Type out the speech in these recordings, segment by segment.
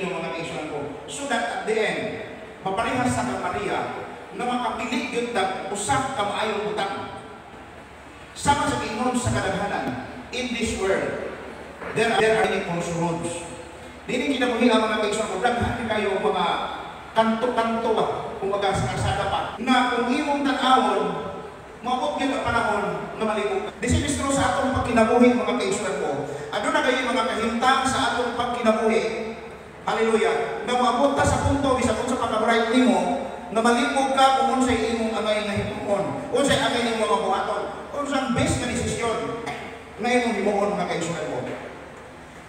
inyo mga kaigsunan ko. So that at the end, maparehas sa kang Maria na makapilit yun na usap ka maayong utang. Sama sa ingon sa kadaghanan, in this world, there are many crossroads. Dili kinabuhi ang mga kaigsunan ko, daghan kayo mga kanto-kanto kung sa kalsada pa, na kung imong tanawon, maabot yun ang panahon na malibog. Disinistro sa atong pagkinabuhi mga kaigsunan ko. Ano na kayo mga kahintang sa atong pagkinabuhi? Hallelujah. Na maabot ta sa punto, bisa kung sa pagkabright nimo, na malibog ka kung unsay imong angay na himuon, unsay angay nimo mga buhaton, unsang best na desisyon na imong himuon mga kaigsunan ko.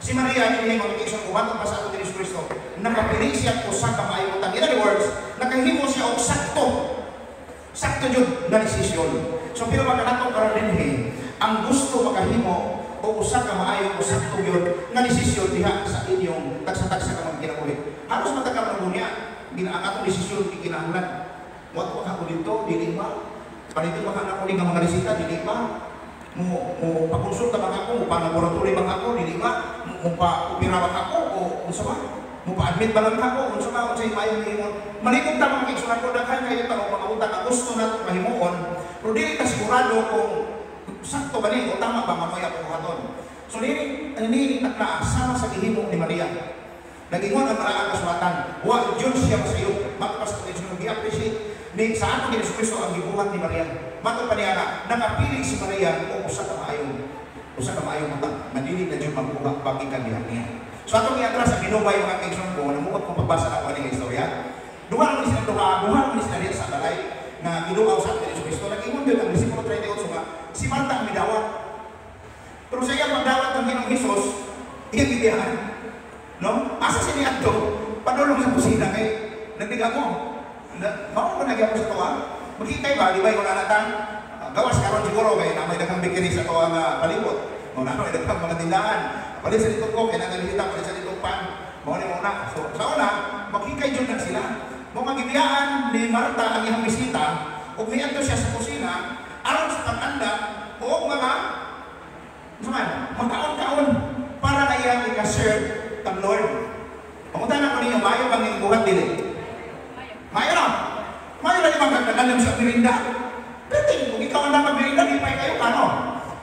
Si Maria, hindi mga kaigsunan ko, batong pa sa atong Diyos Kristo, nakapili siya ko sa kamayong utang. In other words, nakahimo siya og sakto yun na desisyon. So, pero magkakatong karon din ang gusto makahimo o usa ka maayo o sakto yun na desisyon diha sa inyong tagsa-tagsa ka magkinabuhi. Halos matagam na niya, ginaakatong desisyon ikinahanglan. Wato ka ko dito, dili ba? Panito ba ka na ko nga mga resita, dili ba? Mo pakonsulta ba ako, mo pa-laboratory ba ako, dili ba? Mo pa-opera ba ako, o unsa ba? Mo pa-admit ba lang ako, unsa ba, unsa imayong himon. Malibog ta mga kaigsunan ko, daghan kayo tanong mga utang na gusto natin mahimuon, pero dili ka sigurado kung sakto ba niya o tama ba mamaya po haton. So nini at naasama sa gihimo ni Maria. Nagingon ang mga kasulatan, wa Diyos siya masayo, magpas ka kayo gi-appreciate ni sa atong Diyos Kristo ang gibuhat ni Maria. Mato pa niya na, nakapili si Maria o usa ka maayong utang, madili na Diyos magbuhat bagi kagihan niya. So atong iatras sa binubay mga kaigsunan ko, namuot kong pagbasa na ko ng istorya. Duha naman sila diya sa balay na giduaw sa ating Diyos Kristo. Nag-ingon din ang versikulo 38 nga, si Marta ang midawat. Pero sa iyang magdawat ng Ginoong Hesus, iyang gibiyahan. No? Asa siya ito, padulong sa kusina kay nagbiga ko. Mao ko nagyapon sa tuwa. Magkikay ba, di ba yung nanatang? Gawas karon siguro kay na may daghang bikini sa tuwa nga palibot. Mao na may daghang mga tindahan. Palit sa dito ko, kaya nangalihita, palit sa dito pan. Mao ni muna. So sa una, magkikay dyan lang sila. Mga gibiyaan ni Marta ang iyang bisita, ug niadto siya sa kusina, aron sa pag-anda, o mga magkaon-kaon para na iyang ika-serve ng Lord. Pangunta na ko ninyo, mayo bang yung buhat dili? Mayo na! Mayo na yung magkakalam sa birinda. Pero kung ikaw ang dapat birinda, di pa kayo ano.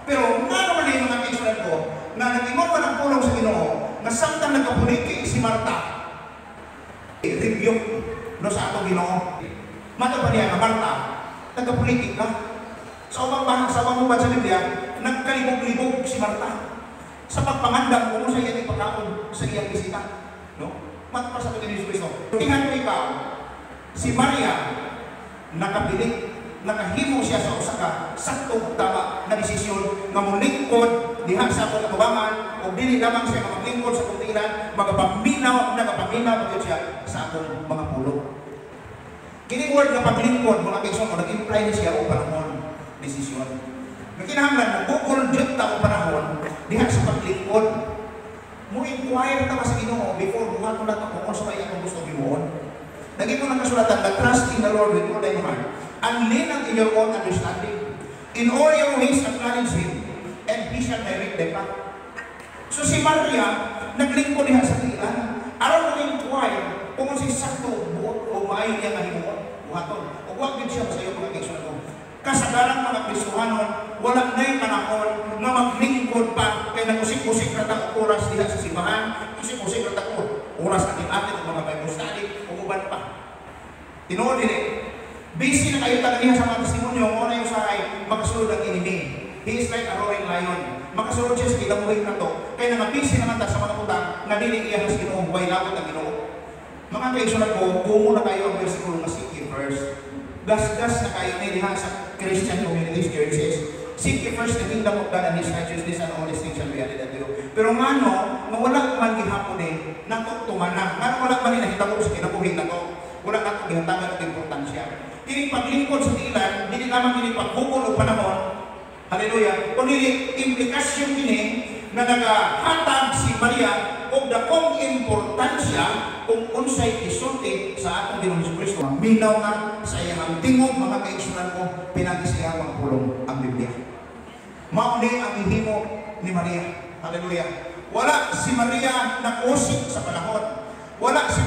Pero nga naman yung mga kaisunan ko, na nag-imot pa ng pulong sa Ginoo, na samtang nagkapuliki si Marta, i-review no sa atong Ginoo. Mato pa niya na Marta, nagkapuliki ka. Sa ubang bahang sa Biblia, nagkalibog-libog si Marta sa pagpangandam kung sa iyang ipagkaon sa iyang bisita. No? Mato pa sa atong Diyos Kristo. Tingnan mo ikaw, si Maria, nakahimo siya sa usa ka sakto tama na desisyon nga molingkod diha sa atong kababangan o dili lamang siya maglingkod sa kuntilan, nagapaminaw gyud siya sa atong mga pulo. Kini word nga paglingkod mga kaigsunan, nag-imply ni siya o panahon desisyon. Kinahanglan mo bukol jud ta o panahon diha sa paglingkod. Mo inquire ta sa Ginoo before buhaton nato kung sa iya kung gusto gimuon. Naging mo ng kasulatan, the trust in the Lord with all thy heart, and lean not in your own understanding. In all your ways acknowledge Him, and He shall direct thy path. So si Maria, naglingkod diha sa tiilan, aron mo inquire kung si sakto buot o maayo niya kahimuon, buhaton. O huwag din siya sa iyo mga kaigsunan ko. Kasagaran mga Kristohanon, walang na'y panahon na maglingkod pa kay nagusik-usik na takong oras diha sa simbahan, usik-usik na takong oras atin-atin o mga Bible study, uban pa. Tinuod din busy na kayo talaga sa mga testimonyo, mo na yung sahay, makasunod ang inini. He is like a roaring lion. Makasunod siya sa ilamuhin na to. Kaya busy naman ta sa mga utang, na dili iya sa Ginoo, buhay labot ang Ginoo. Mga kaigsunan ko, kumo na kayo ang versikulo na seek ye first. Gas-gas na kayo na diha sa Christian communities, churches. Seek ye first the kingdom of God and His righteousness, and all these things shall be added unto you. Pero ngano, wala man gihapon natutuman na. Ngano wala man hinahitabo sa kinabuhi na to. Wala ka itong gihantagan at importansya. Kini paglingkod sa tiilan, hindi naman kini pagbukol o panahon. Hallelujah. Kung hindi implikasyon kini na nagahatag si Maria o dakong importansya kung unsay isulti sa atong Ginoong Kristo. Minaw na sa iyang tingog mga kaigsunan ko, pinag-isayang mga pulong ang Biblia. Mauli ang ihimo ni Maria. Hallelujah. Wala si Maria na usik sa panahon.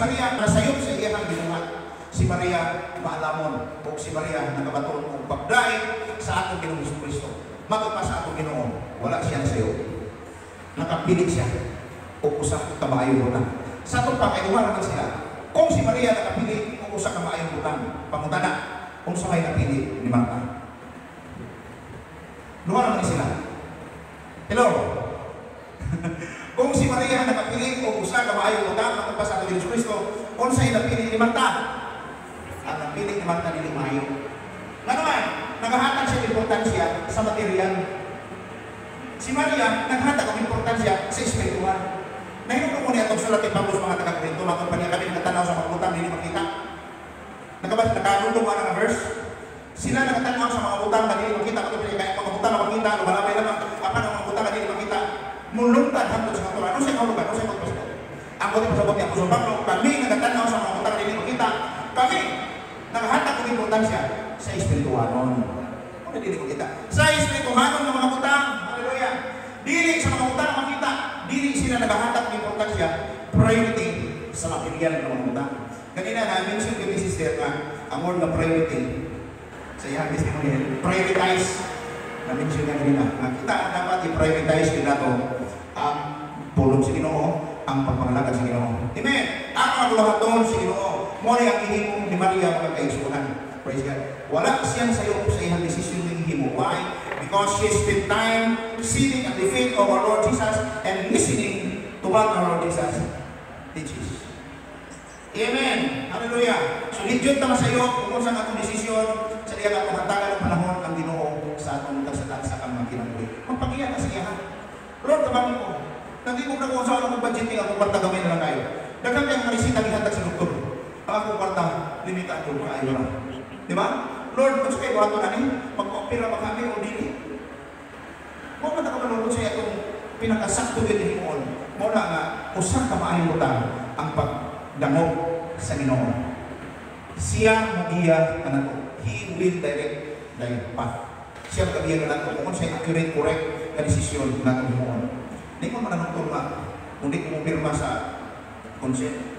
Maria nasayop sa iyang ginuhat. Si Maria maalamon o si Maria nagabaton og pagdaig sa atong Ginoong Kristo. Matod pa sa atong Ginoo, wala siya nasayop. Nakapilit siya o usa ka maayong butang. Sa atong pagkaiduhan naman sila. Kung si Maria nakapili o usa ka maayong butang, pangutana kung sa may napili ni Marta. Luha naman sila. Hello? Kung si Maria nakapili o usa ka maayong butang, matod pa sa atong Ginoong Kristo, kung sa'y napili ni Marta, at napili ni Marta ni Mayo. Nga naman, naghahatag siya ng importansya sa material. Si Maria, naghatag ang importansya sa espiritual. Nahinog ko niya itong sulat ni Pablo sa mga taga-Korinto, mga kumpanya kami nagtanaw sa pagkutang, hindi makita. Nakalundong ka ng verse. Sila nagtanaw sa mga butang, hindi makita. Kaya mga butang na makita, lumalabay naman, apa ng mga butang, hindi makita. Mulungtad hanggang sa mga ano siya kaulugan, ano siya magpasok. Ang buti pa sa buti ako sa Pablo, kami nagtanaw sa mga butang, hindi makita. Kami, naghahatag ng importansya sa espirituanon. Ano dili ko kita? Sa espirituanon ng mga butang. Hallelujah. Dili sa mga butang makita. Dili sila naghahatag ng importansya. Priority sa material ng mga butang. Kanina na-mention ko ni sister na ang word na priority sa iyang testimony. Prioritize. Na-mention na kanina. Kita dapat i-prioritize din nato ang pulong sa Ginoo, ang pagpangalaga sa Ginoo. Amen. Ang magulahaton sa Ginoo. Muna ang ihimo ni Maria mga kaigsunan. Praise God. Wala siyang sayo sa iyang desisyon ng ihimo. Why? Because she spent time sitting at the feet of our Lord Jesus and listening to what our Lord Jesus teaches. Amen. Hallelujah. So, legit naman sayo kung saan atong desisyon sa iyang atong hantagan ng panahon ang Ginoo sa atong tagsa-tagsa kang magkinabuhi. Magpagiya ka sa iya. Lord, tabangin ko. Nagibog na kung saan akong budgeting akong partagawin na lang kayo. Dagang kayong marisita gihatag sa doktor. Ang akong kwarta, limitado ka ayo na. Di ba? Lord, kung kayo bato na ni, mag-opera ba kami o dili? Kung man nakamalulod sa itong pinakasakto din mo, muna nga, usang kamaayong utang ang pagdangog sa Ginoo. Siya mag-iya na nato. He will direct thy path. Siya mag-iya na nato. Kung siya accurate, correct na desisyon na nato Ginoo. Hindi mo mananong nga, kung di mo pirma sa consent,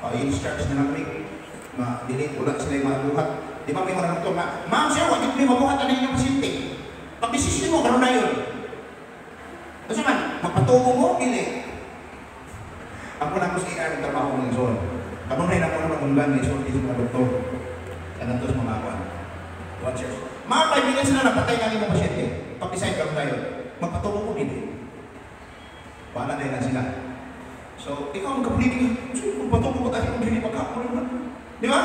i-discharge na namin na dili ulat sila yung mga buhat. Di ba may mga doktor na, ma'am sir, wag yung mabuhat na ninyong pasyente. Pag-desisyon mo, gano'n na yun. Kasi man, magpatubo mo, dili. Ako na ako sa iyan ang trabaho ng Luzon. Kamu na ako na magunggan ng Luzon, sa mga doktor. Kanan to sa mga awan. Watchers. Mga kaibigan sila napatay na yung pasyente. Pag-decide ka tayo, magpatubo mo, dili. Wala na sila. So, ikaw ang kapuliti, kung patubo ko tayo, kung hindi magkakaroon na. Di ba?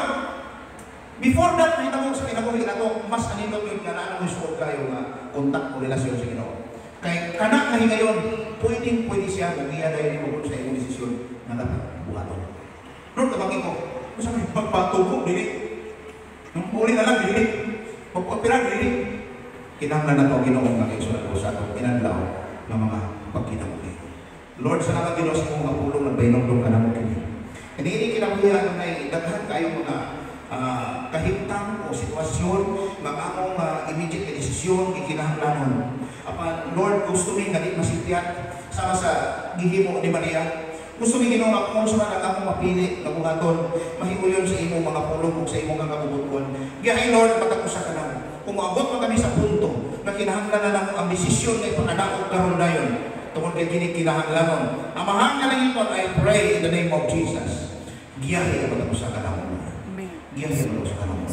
Before that, nakita mo sa kinabuhi na ito, mas anindot yung nanaan mo yung kayo na kontak o relasyon sa Ginoo. Kaya kanak na ngayon, pwede siya kung iya dahil mo sa iyong desisyon na dapat buhaton. Lord, tabangin ko, kung saan may magpatubo, dili. Nung huli na lang, dili. Magpapira, dili. Kinahanglan na ito, Ginoong nakikisulat ko sa itong pinanlaw ng mga pagkinabuhi. Lord, salamat Ginoo sa mga pulong na bainong ka na mo kini. Hindi kinabuhian na daghan kayo mga kahimtang o sitwasyon, mga among immediate desisyon, ikinahanglanon. Lord, gusto mi nga di masitiat sama sa gihimo ni Maria. Gusto mi Ginoo nga kung saan akong mapili na buhaton, mahiuyon sa imong mga pulong o sa imong mga kabubuton. Gihay Lord, patakusa ka na. Kung maabot mo kami sa punto na kinahanglan na ang desisyon na ipangadaog karon dayon. Tungkol kay kinahanglanon. Amahang na lang ito, I pray in the name of Jesus. Giyahe ang mga sa kanamon. Giyahe ang mga sa kanamon.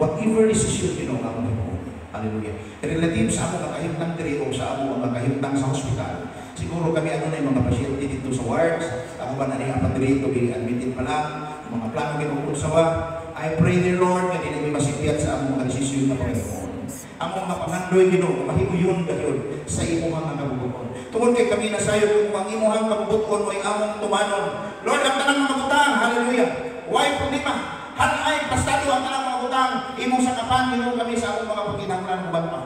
Whatever decision you know, ang mo. Hallelujah. Relative sa among kakahimtang diri o sa among kakahimtang sa hospital. Siguro kami ano na yung mga pasyente dito sa wards. Ako ba na niya pa diri to be admitted pa lang. Mga plano ginukod sawa. I pray dear Lord, na hindi masipiyat sa among mga desisyon na Panginoon. Among mga pangandoy Ginoo, mahiuyon gayon sa imong mga kabubuton. Tungod kay kami na sayo kung ang imuhang kabubuton o ay among tumanon. Lord, ang tanang mga butang, hallelujah. Why problema? Hanay, basta ang tanang mga butang, imong sakapan, Ginoo kami sa among mga pagkinahanglan ng banpa.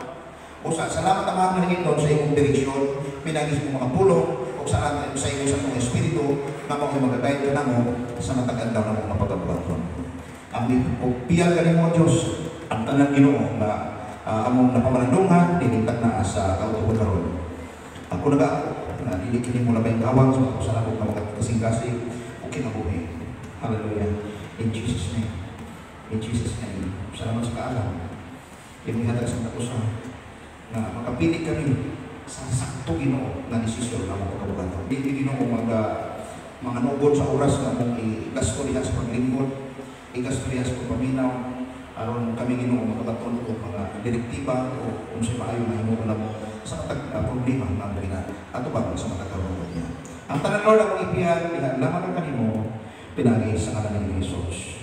O salamat ang mga maningin sa imong direksyon, pinagis mo mga pulong, o sa iyo sa mga espiritu, na mga magagayad ka na mo sa matagandaw ng mga pagkabuhaton. Ang piyal ka mo, Diyos, ang tanang Ginoo na among napamanandungan, dinitag na sa kautubo karon. Ako na nalilikinin mo na ba yung kawang sa kusang ako na magkasing-kasing o kinabuhi. Hallelujah. In Jesus' name. In Jesus' name. Salamat sa kaalam. Imihatag sa kapusan na makapili kami sa sakto Ginoo na desisyon na mga kabukato. Hindi Ginoo mga nugod sa oras na mong i-gasto diha sa paglingkod, i-gasto diha sa pagpaminaw, aron kami Ginoo magkabaton o mga direktiba o kung sa maayo na himo na mo sa problema na bina ato ba sa matagawon niya. Ang tanan Lord akong ipihan diha lamang ang kanimo pinagi sa ngalan ni Jesus.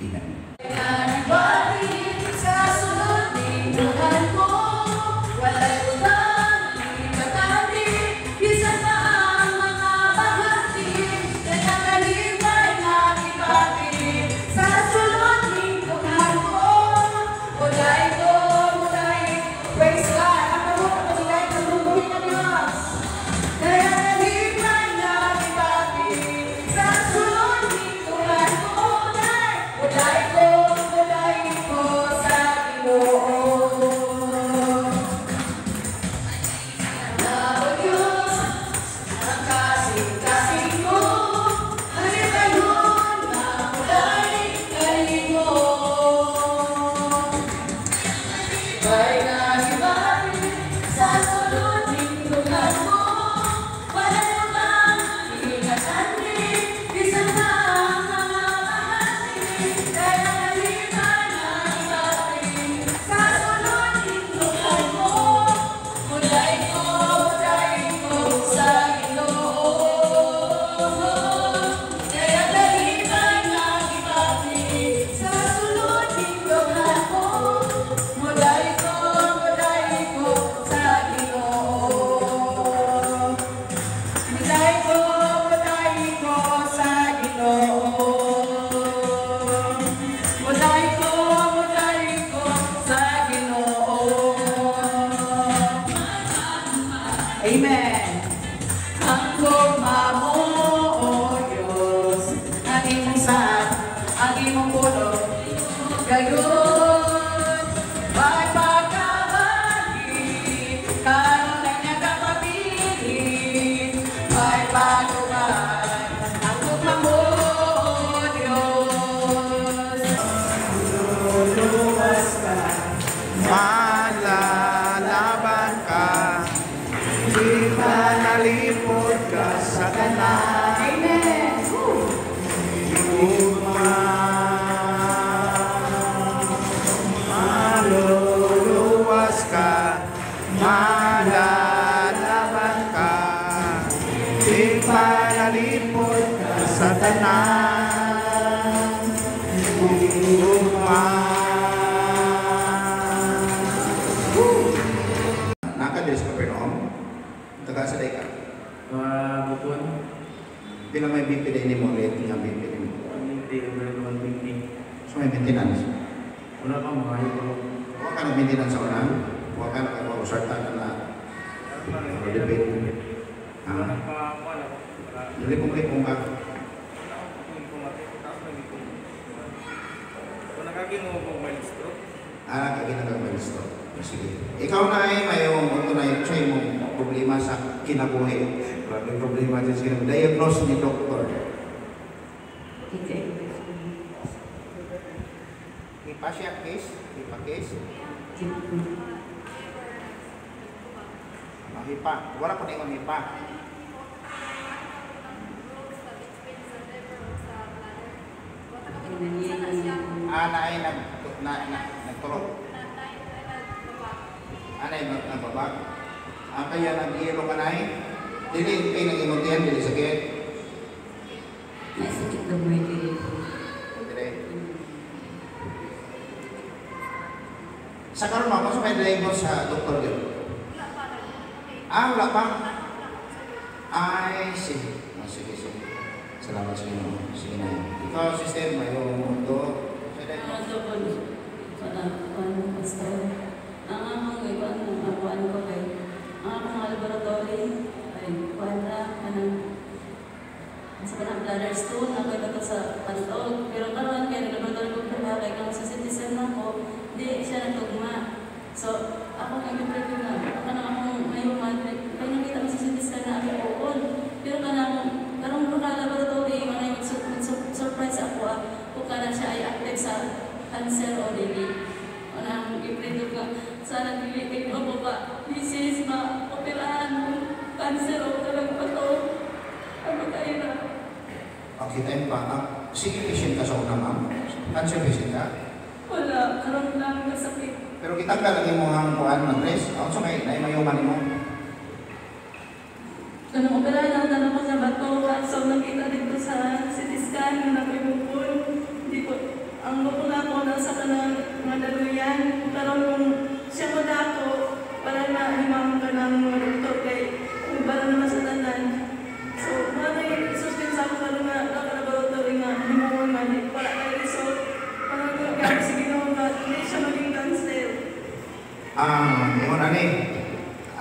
Amen. Amen. Ang goma mo, O Diyos, ang imong saan, ang imong pulo, gayon, may pagkabagi, kanon na niya kapapili, may paguman, ang goma mo, O Diyos. Luluwas ka, Malalaban ka, di ka nalipod ka sa kanan. Amen. Maluluwas ka, malalaban ka, di ka nalipod ka sa kanan. Nakadiri sa Capernaum, taga sa Daika. Bukon, Di na may BP din mo, rating ang BP din mo. hindi, meron thinking. So may maintenance. Wala pa mga ito. Huwag ka nag-maintenance sa unan. Huwag ka nag-usarta ka na debate. Wala pa, wala. Lipong-lipong ka. Kung nakaginuha mo maestro, Kaginagag-ministro. Sige. Ikaw na ay mayroong ito na yung siya mong problema sa kinabuhi. Maraming problema dyan sa kinabuhi. Diagnose ni doktor. Ipa siya case? Ipa case? Hipa. Wala ko na yung hipa. Na ay nagturok. Anay nagbabag. Kaya nag-iiro ka na ay. Dili, kayo nag-imuntihan, dili sakit. Sakit na mo ito. Dili. Sa karon mo, kung may diagnose sa doktor yun? Wala pa. Ay, sige. Sige. Salamat sa inyo. Sige na yun. Ikaw, sister, may umundo. Ang among iban ng akuan ko kay ang akong laboratory ay kuwenta kanang sa kanang bladder stone na kay bato sa pantol pero karon kay laboratory ko kaya kay kung sa citizen na ko di siya nagtugma so ako nag-interview na ako na akong may matric kay nakita ko sa citizen na ako oo pero kanang karong laboratory man ay surprise Okay, time pa. Sige, patient ka sa una, ma'am. Cancer patient ka? Wala, karoon lang kasakit. Pero kita ka lagi mo ang kuhan ng dress. Ako sa may mayuman mo. Nung operahan ang tanong ko sa bato, so nakita dito sa CT scan na napibukol. Hindi ko, ang bukol ako nasa kanang mga daluyan. Pero kung siya mo dako, para na himam ka ng mga doktor kay kung para naman sa tanan. So, mga sustain sa ako para nga laboratory nga himamon man, wala kayo result. Parang kung kaya sige naman nga, hindi siya maging cancer. Yun ani.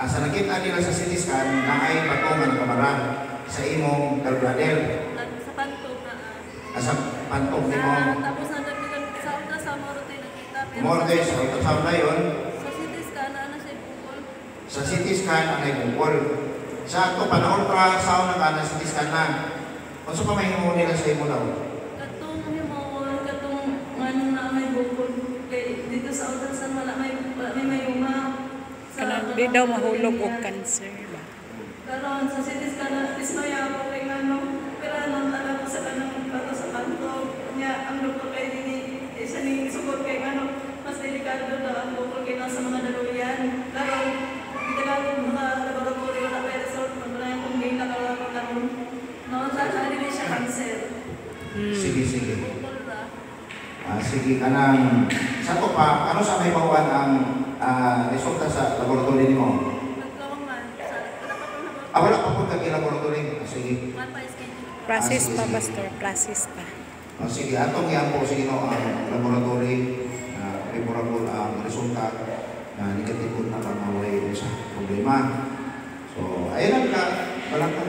Sa nakita nila sa CT scan na ay batongan kamara sa imong gallbladder. Sa pantog na. Sa pantog ni mo. Tapos nadagdagan sa ultrasound mo rin nakita. Morde sa ultrasound na yun. Sa CT scan, ano siya bukol? Sa CT scan ang ay bukol. Sa ito pa na ultrasound na ka na CT scan na. Kung sa pa may himuon nila sa imo daw? Katong himuon, katong ano na may bukol. Kaya dito sa ultrasound wala may mayuma. Kanang di daw mahulog o cancer ba? Karon sa CT scan na dismaya ako kay ngano. Pero anong talaga sa kanang bato sa pantog. Kanya ang doktor kay dini isa ni sugod kay ngano. Mas delikado daw ang bukol kay nasa mga daluyan. Laro, hindi ka mga laboratory wala kay result. Wala yung kung may nakalaman karon. No, sa hindi siya cancer. Sige, sige. Bukol ra. Sige ka nang. Sa ito pa, ano sa may bawan ang resulta sa laboratory ni mo? Nagkawang man. Wala pa po kag-laboratory. Sige. Man pa schedule. Process sige, pa, sige. Pastor. Process pa. Sige, atong yan po sige no, ang laboratory favorable ang resulta na negative na pangaway sa problema. So, ayun lang ka. Walang ka.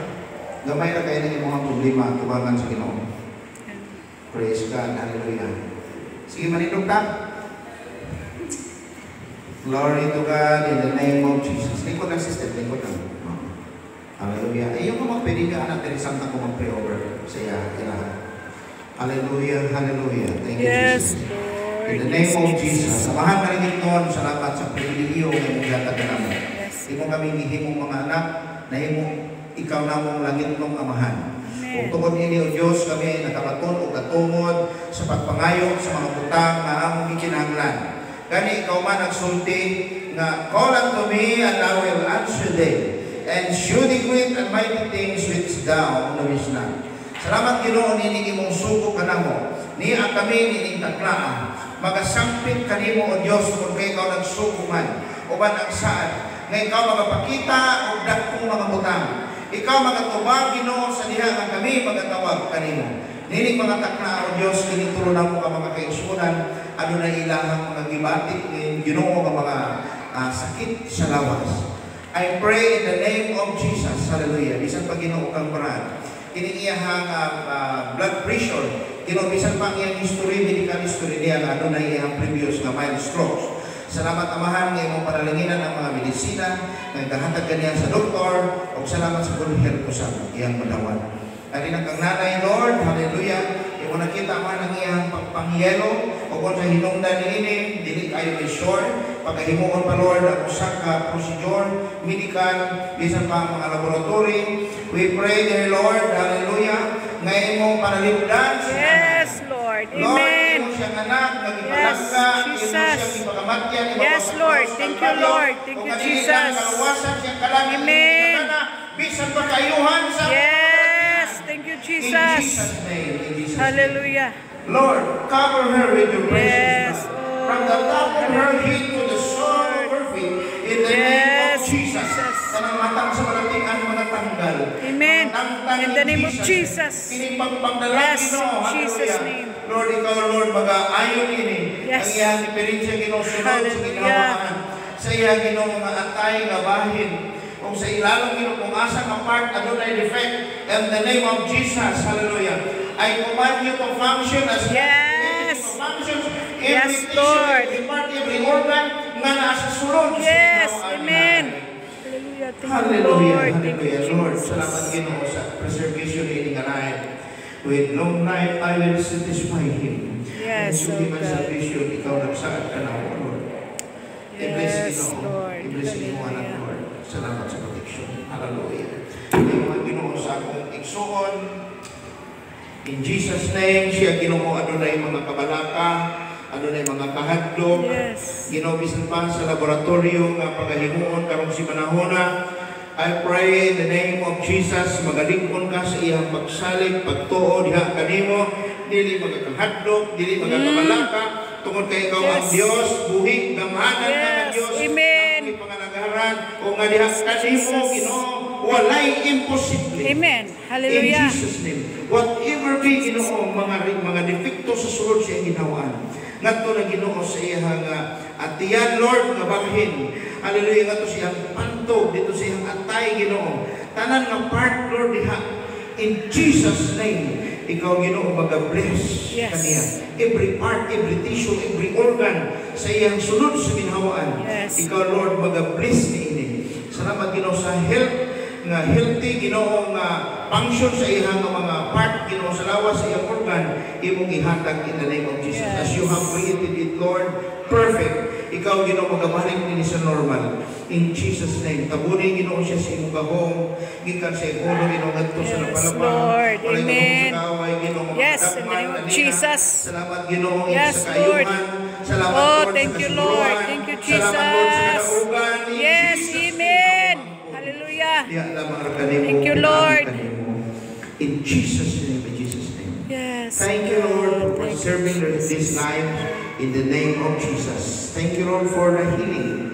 Gamay na kayo ng mga problema tubangan sa Ginoo. Praise God. Hallelujah. Sige, manindog ka. Glory to God in the name of Jesus. Lingkod ng system, lingkod ng. Hallelujah. Ay, yung mga pwede ka anak, very something ko mag-pray over sa iya. Hallelujah, hallelujah. Thank you, Yes, Jesus. Lord. In the name Yes, of Jesus. Jesus. Samahan ka rin ito. Salamat sa pribilehiyo ng mong gatag na naman. Yes. Imo kami hihimong mga anak na imo ikaw na mong langit mong amahan. Kung tungod ini o Diyos kami nakabaton o katungod sa pagpangayo sa mga butang na among gikinahanglan. Gani ikaw man nagsulti nga call unto me and I will answer them and shew thee great and mighty things which thou knowest not. Salamat Ginoo nining imong sugo kanamo. Niya kami nining taklaan. Magasampit kanimo o Dios kung kay ikaw nagsugo man uban ang saan nga ikaw magapakita og dakong mga butang. Ikaw magatubag Ginoo sa diha nga kami magatawag kanimo. Nining mga takla o Dios kini tulo namo ka mga kaigsunan ano na ilahang mga gibatik ni Ginoo nga mga sakit sa lawas. I pray in the name of Jesus. Hallelujah. Bisan pa Ginoo kang paraan. Kini iyahang blood pressure. Ginoo bisan pa iyang history, medical history niya nga ano na iyang previous nga mild strokes. Salamat Amahan nga imong panalanginan ang mga medisina nga gahatag kaniya sa doktor o salamat sa good health sa iyang madawat. Kani nang kang nanay Lord, hallelujah. Imo nakita man ang iyang pagpanghiyelo o kung sa hinungdan niini dili kayo sure pagkahimuon pa Lord ang usa ka procedure medical bisan pa ang mga laboratory. We pray dear Lord, hallelujah, nga imong panalipdan sa Yes, Lord. Lord, Amen. imo siyang anak, Yes, nagipalangka, imo Jesus. siyang ipagamatyan, Yes, Lord. Thank you, Lord. Thank you, Jesus. Amen. Bisan pa kayuhan sa Yes. Thank you, In Jesus. Jesus' name, in Jesus' name. Hallelujah. Lord, cover her with your Yes, precious blood. oh, From the top of her head to the sole of her feet, in the name Yes, of Jesus. Jesus. Kanang matang sa malatian mga tanggal. Amen. Tangtang In the name of Jesus. Kini pagpagdalagi Yes, Ginoo. in Jesus' Hallelujah. name. Lord, ikaw Lord, mag-aayon ini. Yes. Ang iyang diferensya Ginoo sunod sa Hallelujah. ginawaan. Sa iya Ginoo nga atay nga bahin. Kung sa ilalong Ginoo kung asa ka part adunay defect. In the name of Jesus. Hallelujah. I command you to function as Yes. to function Yes, every tissue, Lord. every part, every organ nga nasa sulod. Yes, sa ginawaan amen. niya. Hallelujah. Thank you, Hallelujah, Lord. Thank you, hallelujah. Lord, Jesus. salamat Ginoo sa preservation ni Inganayan. With long life, I will satisfy him. Yes, And to give oh us God. salvation, ikaw nagsaad ka na ako, Lord. I-bless Yes, Ginoo. Lord. I-bless Ginoo, anak, Hallelujah. Lord. Salamat sa protection. Hallelujah. Ikaw ang Ginoo sa akong igsuon. In Jesus' name, siya Ginoo adunay mga kabalaka, adunay mga kahadlok. Yes. Ginoo bisan pa sa laboratorio nga pagahimuon karong si manahona. I pray in the name of Jesus, magalingkon ka sa iyang pagsalig, pagtuo diha kanimo, dili magakahadlok, dili magakabalaka, tungod kay ikaw ang Yes. Dios, buhi gamanan ka nga Yes. Dios. Amen. Ang pangalagaran o nga diha kanimo Ginoo, walay imposible. Amen. In Hallelujah. Jesus' name. Whatever be Ginoo mga defekto sa sulod siya ginawaan. Ngadto na Ginoo sa iyang atiyan Lord nga bahin. Hallelujah ngadto siyang pantog dito sa iyang atay Ginoo. Tanan nga part Lord diha. In Jesus' name. Ikaw Ginoo maga-bless Yes. kaniya. Every part, every tissue, every organ sa iyang sulod sa ginhawaan. Yes. Ikaw Lord maga-bless niini. Salamat Ginoo sa health nga healthy Ginoo nga function sa iyang mga part Ginoo sa lawas sa iyang organ imong ihatag in the name of Jesus. Yes. As you have created it Lord, perfect. Ikaw Ginoo magabalik nini sa normal. In Jesus name. Tabuni Ginoo siya sa imong gahom, gikan sa imong ulo Ginoo ngadto sa Yes, napalapang. Lord. Walay Amen. gahom sa kaway Ginoo Yes, in the makadagman name of kanina. Jesus. Salamat Ginoo Yes, sa Lord. kayuhan. Salamat Oh, Lord thank sa you, kasuluhan. Lord. Thank you, Salamat Lord sa Jesus. kadaugan. In Yes, Jesus' name, amen. Panginoon. Hallelujah. Diya lamang ang kanimo. Thank you, Lord. Kanimo. In Jesus' name, in Jesus' name. Yes. Thank you, Lord, for Thank you, preserving this life in the name of Jesus. Thank you, Lord, for the healing.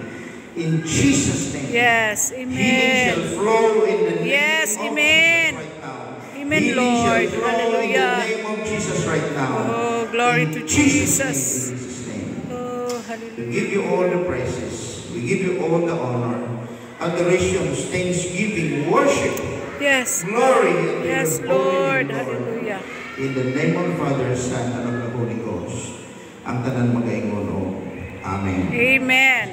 In Jesus' name. Yes, Healing shall amen. flow in the name Yes, of amen. Jesus right now. Amen, Healing shall Lord. flow Hallelujah. in the name of Jesus right now. Oh, glory In to Jesus' Jesus. name, in Jesus' name. Oh, We hallelujah. give you all the praises. We give you all the honor, adorations, thanksgiving, worship, Yes. glory. unto Yes, your holy Lord. name, Hallelujah. In the name of the Father, Son, and of the Holy Ghost. Ang tanan magaingon o. Amen. Amen.